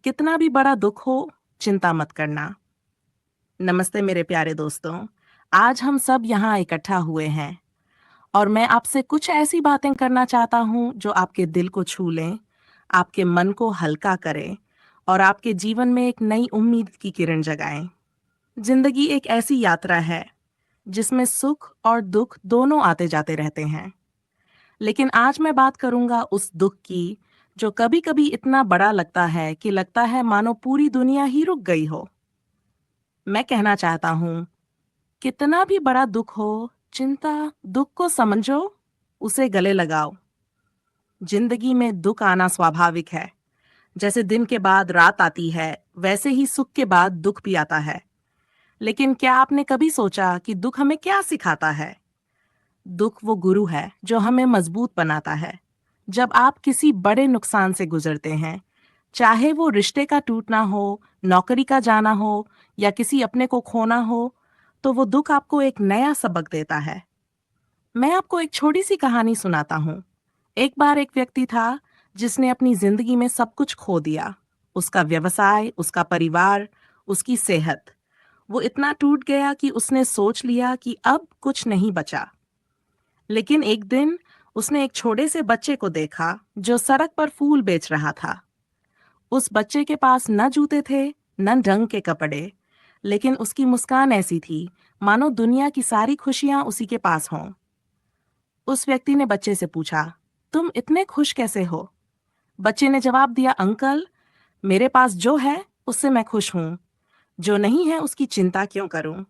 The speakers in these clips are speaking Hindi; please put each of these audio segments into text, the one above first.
कितना भी बड़ा दुख हो, चिंता मत करना। नमस्ते मेरे प्यारे दोस्तों। आज हम सब यहाँ इकट्ठा हुए हैं और मैं आपसे कुछ ऐसी बातें करना चाहता हूँ जो आपके दिल को छू लें, आपके मन को हल्का करें और आपके जीवन में एक नई उम्मीद की किरण जगाएं। जिंदगी एक ऐसी यात्रा है जिसमें सुख और दुख दोनों आते जाते रहते हैं। लेकिन आज मैं बात करूंगा उस दुख की जो कभी-कभी इतना बड़ा लगता है कि लगता है मानो पूरी दुनिया ही रुक गई हो। मैं कहना चाहता हूँ, कितना भी बड़ा दुख हो, चिंता, दुख को समझो, उसे गले लगाओ। जिंदगी में दुख आना स्वाभाविक है। जैसे दिन के बाद रात आती है, वैसे ही सुख के बाद दुख भी आता है। लेकिन क्या आपने कभी सोचा कि दुख हमें क्या सिखाता है? दुख वो गुरु है जो हमें मजबूत बनाता है। जब आप किसी बड़े नुकसान से गुजरते हैं, चाहे वो रिश्ते का टूटना हो, नौकरी का जाना हो या किसी अपने को खोना हो, तो वो दुख आपको एक नया सबक देता है। मैं आपको एक छोटी सी कहानी सुनाता हूँ। एक बार एक व्यक्ति था जिसने अपनी जिंदगी में सब कुछ खो दिया। उसका व्यवसाय, उसका परिवार, उसकी सेहत। वो इतना टूट गया कि उसने सोच लिया कि अब कुछ नहीं बचा। लेकिन एक दिन उसने एक छोटे से बच्चे को देखा जो सड़क पर फूल बेच रहा था। उस बच्चे के पास न जूते थे, न ढंग के कपड़े, लेकिन उसकी मुस्कान ऐसी थी मानो दुनिया की सारी खुशियां उसी के पास हों। उस व्यक्ति ने बच्चे से पूछा, तुम इतने खुश कैसे हो? बच्चे ने जवाब दिया, अंकल, मेरे पास जो है उससे मैं खुश हूं। जो नहीं है उसकी चिंता क्यों करूं?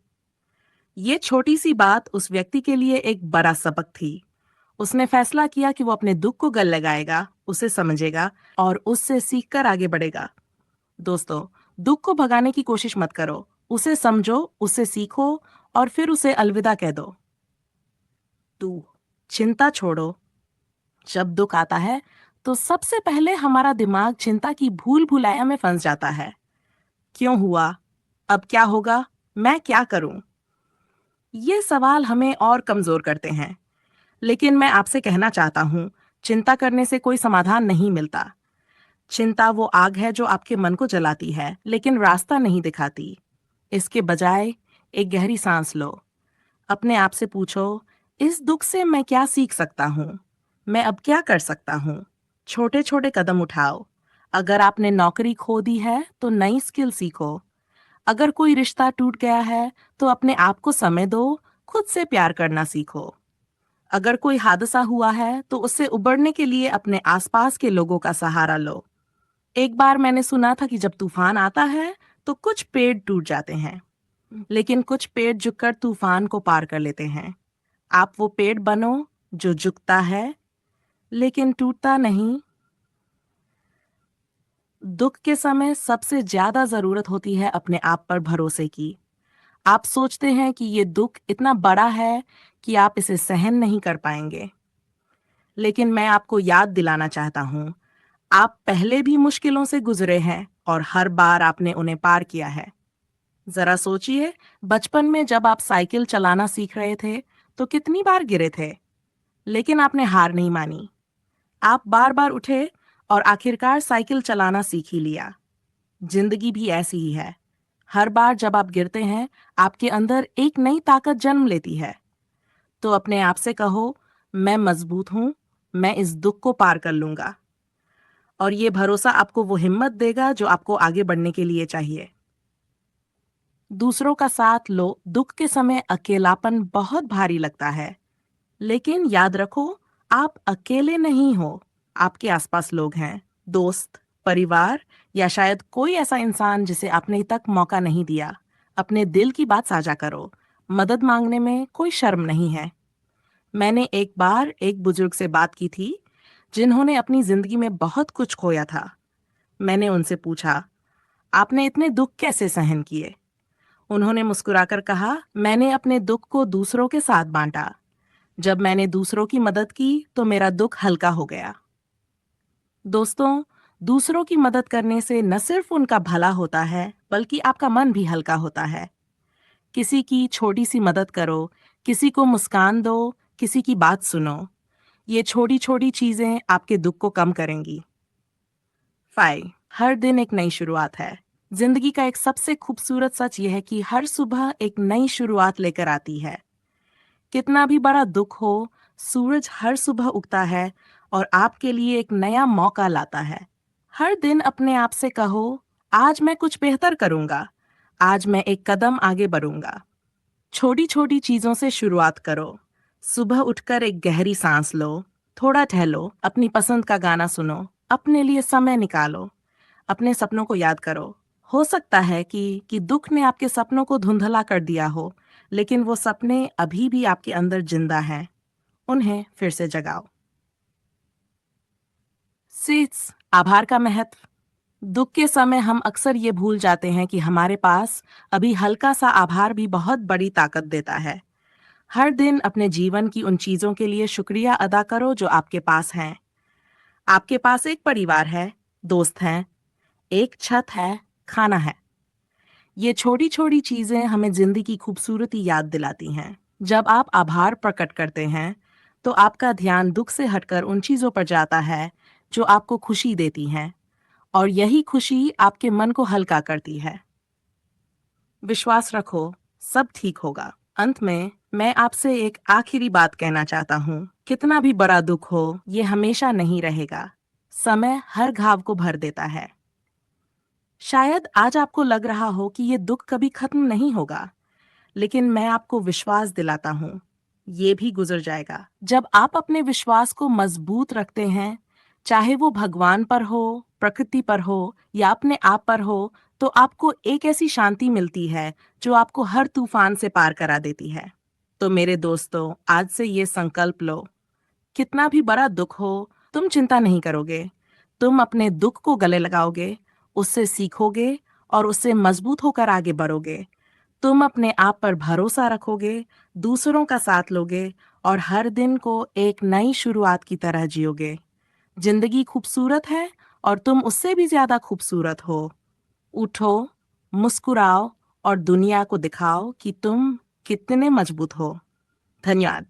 ये छोटी सी बात उस व्यक्ति के लिए एक बड़ा सबक थी। उसने फैसला किया कि वो अपने दुख को गले लगाएगा, उसे समझेगा और उससे सीखकर आगे बढ़ेगा। दोस्तों, दुख को भगाने की कोशिश मत करो, उसे समझो, उससे सीखो और फिर उसे अलविदा कह दो। तू चिंता छोड़ो। जब दुख आता है तो सबसे पहले हमारा दिमाग चिंता की भूल भुलैया में फंस जाता है। क्यों हुआ? अब क्या होगा? मैं क्या करूं? ये सवाल हमें और कमजोर करते हैं। लेकिन मैं आपसे कहना चाहता हूं, चिंता करने से कोई समाधान नहीं मिलता। चिंता वो आग है जो आपके मन को जलाती है, लेकिन रास्ता नहीं दिखाती। इसके बजाय एक गहरी सांस लो। अपने आप से पूछो, इस दुख से मैं क्या सीख सकता हूँ? मैं अब क्या कर सकता हूँ? छोटे छोटे कदम उठाओ। अगर आपने नौकरी खो दी है तो नई स्किल सीखो। अगर कोई रिश्ता टूट गया है तो अपने आप को समय दो, खुद से प्यार करना सीखो। अगर कोई हादसा हुआ है तो उससे उबरने के लिए अपने आसपास के लोगों का सहारा लो। एक बार मैंने सुना था कि जब तूफान आता है तो कुछ पेड़ टूट जाते हैं, लेकिन कुछ पेड़ झुककर तूफान को पार कर लेते हैं। आप वो पेड़ बनो जो झुकता है लेकिन टूटता नहीं। दुख के समय सबसे ज्यादा जरूरत होती है अपने आप पर भरोसे की। आप सोचते हैं कि ये दुख इतना बड़ा है कि आप इसे सहन नहीं कर पाएंगे, लेकिन मैं आपको याद दिलाना चाहता हूँ, आप पहले भी मुश्किलों से गुजरे हैं और हर बार आपने उन्हें पार किया है। जरा सोचिए, बचपन में जब आप साइकिल चलाना सीख रहे थे तो कितनी बार गिरे थे, लेकिन आपने हार नहीं मानी। आप बार बार उठे और आखिरकार साइकिल चलाना सीख ही लिया। जिंदगी भी ऐसी ही है। हर बार जब आप गिरते हैं, आपके अंदर एक नई ताकत जन्म लेती है। तो अपने आप से कहो, मैं मजबूत हूं, मैं इस दुख को पार कर लूंगा। और ये भरोसा आपको वो हिम्मत देगा जो आपको आगे बढ़ने के लिए चाहिए। दूसरों का साथ लो। दुख के समय अकेलापन बहुत भारी लगता है, लेकिन याद रखो, आप अकेले नहीं हो। आपके आसपास लोग हैं, दोस्त, परिवार या शायद कोई ऐसा इंसान जिसे आपने तक मौका नहीं दिया। अपने दिल की बात साझा करो। मदद मांगने में कोई शर्म नहीं है। मैंने एक बार एक बुजुर्ग से बात की थी जिन्होंने अपनी जिंदगी में बहुत कुछ खोया था। मैंने उनसे पूछा, आपने इतने दुख कैसे सहन किए? उन्होंने मुस्कुराकर कहा, मैंने अपने दुख को दूसरों के साथ बांटा। जब मैंने दूसरों की मदद की तो मेरा दुख हल्का हो गया। दोस्तों, दूसरों की मदद करने से न सिर्फ उनका भला होता है, बल्कि आपका मन भी हल्का होता है। किसी की छोटी सी मदद करो, किसी को मुस्कान दो, किसी की बात सुनो। ये छोटी छोटी चीजें आपके दुख को कम करेंगी। 5. हर दिन एक नई शुरुआत है। जिंदगी का एक सबसे खूबसूरत सच यह है कि हर सुबह एक नई शुरुआत लेकर आती है। कितना भी बड़ा दुख हो, सूरज हर सुबह उगता है और आपके लिए एक नया मौका लाता है। हर दिन अपने आप से कहो, आज मैं कुछ बेहतर करूंगा, आज मैं एक कदम आगे बढ़ूंगा। छोटी छोटी चीजों से शुरुआत करो। सुबह उठकर एक गहरी सांस लो, थोड़ा टहलो, अपनी पसंद का गाना सुनो, अपने लिए समय निकालो, अपने सपनों को याद करो। हो सकता है कि दुख ने आपके सपनों को धुंधला कर दिया हो, लेकिन वो सपने अभी भी आपके अंदर जिंदा हैं। उन्हें फिर से जगाओ। सिक्स, आभार का महत्व। दुख के समय हम अक्सर ये भूल जाते हैं कि हमारे पास अभी हल्का सा आभार भी बहुत बड़ी ताकत देता है। हर दिन अपने जीवन की उन चीजों के लिए शुक्रिया अदा करो जो आपके पास हैं। आपके पास एक परिवार है, दोस्त हैं, एक छत है, खाना है। ये छोटी छोटी चीजें हमें जिंदगी की खूबसूरती याद दिलाती हैं। जब आप आभार प्रकट करते हैं तो आपका ध्यान दुख से हटकर उन चीजों पर जाता है जो आपको खुशी देती हैं, और यही खुशी आपके मन को हल्का करती है। विश्वास रखो, सब ठीक होगा। अंत में मैं आपसे एक आखिरी बात कहना चाहता हूँ। कितना भी बड़ा दुख हो, ये हमेशा नहीं रहेगा। समय हर घाव को भर देता है। शायद आज आपको लग रहा हो कि ये दुख कभी खत्म नहीं होगा, लेकिन मैं आपको विश्वास दिलाता हूँ, ये भी गुजर जाएगा। जब आप अपने विश्वास को मजबूत रखते हैं, चाहे वो भगवान पर हो, प्रकृति पर हो या अपने आप पर हो, तो आपको एक ऐसी शांति मिलती है जो आपको हर तूफान से पार करा देती है। तो मेरे दोस्तों, आज से ये संकल्प लो, कितना भी बड़ा दुख हो, तुम चिंता नहीं करोगे। तुम अपने दुख को गले लगाओगे, उससे सीखोगे और उससे मजबूत होकर आगे बढ़ोगे। तुम अपने आप पर भरोसा रखोगे, दूसरों का साथ लोगे और हर दिन को एक नई शुरुआत की तरह जियोगे। जिंदगी खूबसूरत है और तुम उससे भी ज्यादा खूबसूरत हो। उठो, मुस्कुराओ और दुनिया को दिखाओ कि तुम कितने मजबूत हो। धन्यवाद।